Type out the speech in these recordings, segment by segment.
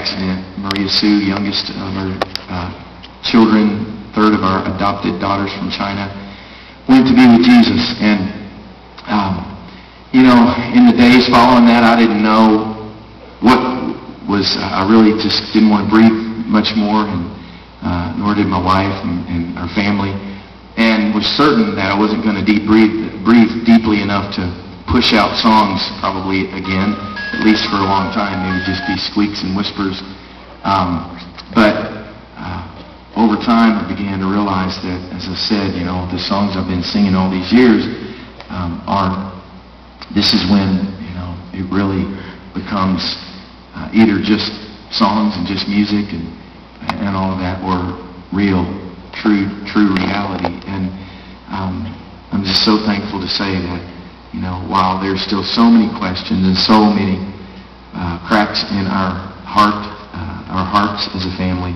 accident. Maria Sue, youngest of our children, third of our adopted daughters from China, went to be with Jesus. And, you know, in the days following that, I didn't know what was, I really just didn't want to breathe much more, and nor did my wife and our family, and was certain that I wasn't going to breathe deeply enough to push out songs probably again, at least for a long time. They would just be squeaks and whispers. But over time, I began to realize that, as I said, you know, the songs I've been singing all these years this is when, you know, it really becomes either just songs and just music and all of that, or real, true reality. And I'm just so thankful to say that, you know, while there's still so many questions and so many cracks in our hearts as a family,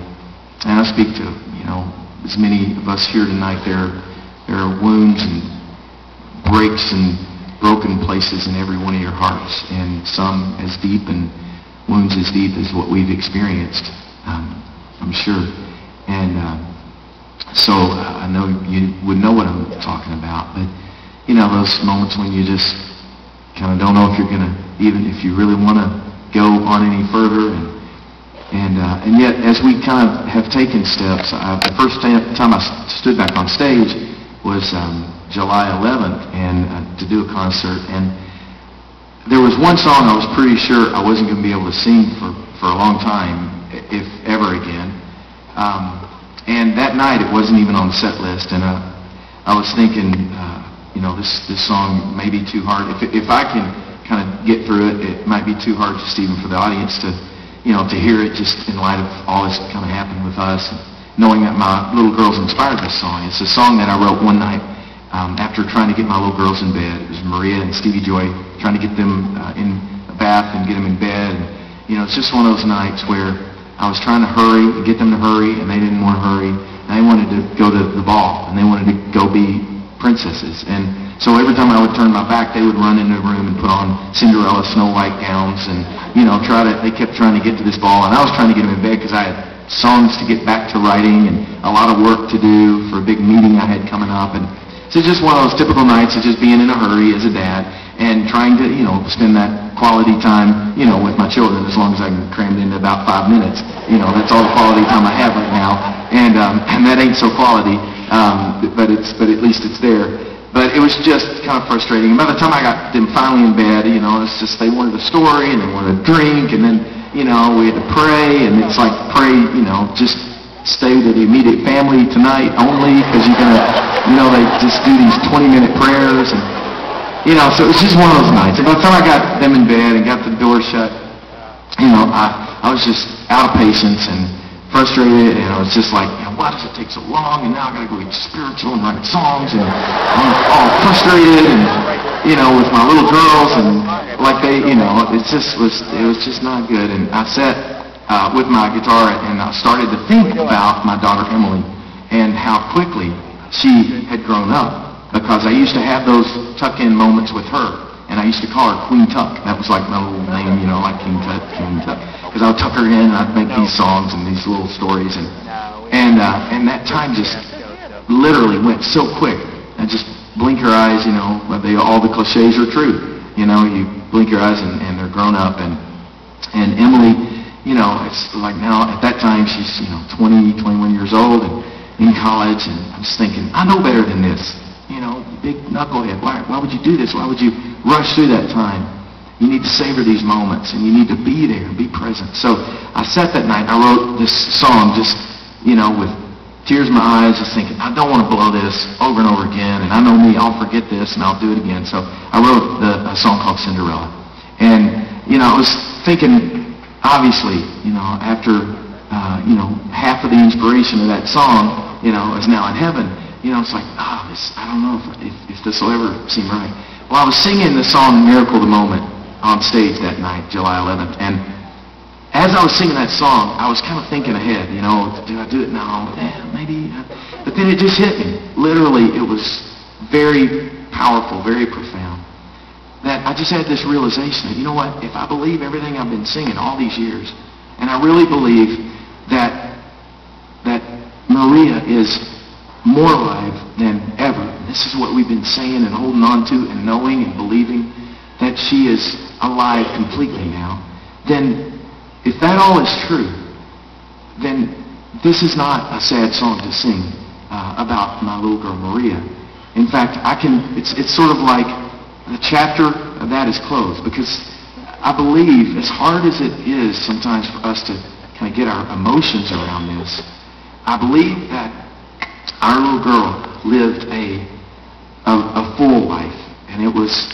and I speak to, you know, as many of us here tonight, there are wounds and breaks and broken places in every one of your hearts, and some as deep and wounds as deep as what we've experienced, I'm sure. And so I know you would know what I'm talking about, but you know, those moments when you just kind of don't know if you're going to, even if you really want to go on any further, and yet as we kind of have taken steps, the first time I stood back on stage was July 11th, and to do a concert, and there was one song I was pretty sure I wasn't going to be able to sing for a long time, if ever again. And that night it wasn't even on the set list, and I was thinking, you know, this song may be too hard. If I can kind of get through it, it might be too hard just even for the audience to, you know, to hear it, just in light of all this kind of happened with us, and knowing that my little girls inspired this song. It's a song that I wrote one night after trying to get my little girls in bed. It was Maria and Stevie Joy, trying to get them in a bath and get them in bed. And, you know, it's just one of those nights where I was trying to hurry, get them to hurry, and they didn't want to hurry. And they wanted to go to the ball, and they wanted to go be princesses. And so every time I would turn my back, they would run into the room and put on Cinderella, Snow White gowns, and, you know, they kept trying to get to this ball, and I was trying to get them in bed because I had songs to get back to writing and a lot of work to do for a big meeting I had coming up. And so it's just one of those typical nights of just being in a hurry as a dad and trying to, you know, spend that quality time, you know, with my children, as long as I can cram it into about 5 minutes. You know, that's all the quality time I have right now, and that ain't so quality, but at least it's there. But it was just kind of frustrating. And by the time I got them finally in bed, you know, it's just they wanted a story and they wanted a drink, and then, you know, we had to pray, and it's like, pray, you know, just stay with the immediate family tonight only, because you're going to, you know, they just do these 20-minute prayers, and, you know, so it was just one of those nights. And by the time I got them in bed and got the door shut, you know, I was just out of patience and frustrated, and I was just like, you know, why does it take so long, and now I got to go get spiritual and write songs, and I'm all frustrated, and, you know, with my little girls, and like they, you know, it was just not good. And I sat with my guitar, and I started to think about my daughter Emily and how quickly she had grown up, because I used to have those tuck-in moments with her, and I used to call her Queen Tuck. That was like my little name, you know, like King Tut, Queen Tuck, because I would tuck her in, and I'd make these songs and these little stories, and that time just literally went so quick. I just blink your eyes, you know, all the cliches are true. You know, you blink your eyes and they're grown up, and Emily, you know, it's like now at that time she's, you know, 20, 21 years old and in college, and I'm just thinking, I know better than this. You know, big knucklehead. Why would you do this? Why would you rush through that time? You need to savor these moments, and you need to be there and be present. So I sat that night, and I wrote this song just, you know, with tears in my eyes, just thinking, I don't want to blow this over and over again, and I know me, I'll forget this, and I'll do it again. So I wrote a song called Cinderella. And, you know, I was thinking, obviously, you know, after, you know, half of the inspiration of that song, you know, is now in heaven. You know, it's like, I don't know if this will ever seem right. Well, I was singing the song Miracle of the Moment on stage that night, July 11th, and as I was singing that song, I was kind of thinking ahead, you know, do I do it now? Maybe. But then it just hit me. Literally, it was very powerful, very profound. That I just had this realization that, you know what, if I believe everything I've been singing all these years, And I really believe that Maria is more alive than ever. This is what we've been saying and holding on to and knowing and believing, that she is alive completely now. Then, if that all is true, then this is not a sad song to sing about my little girl Maria. In fact, it's sort of like the chapter of that is closed, because I believe, as hard as it is sometimes for us to kind of get our emotions around this, I believe that our little girl lived a full life, and it was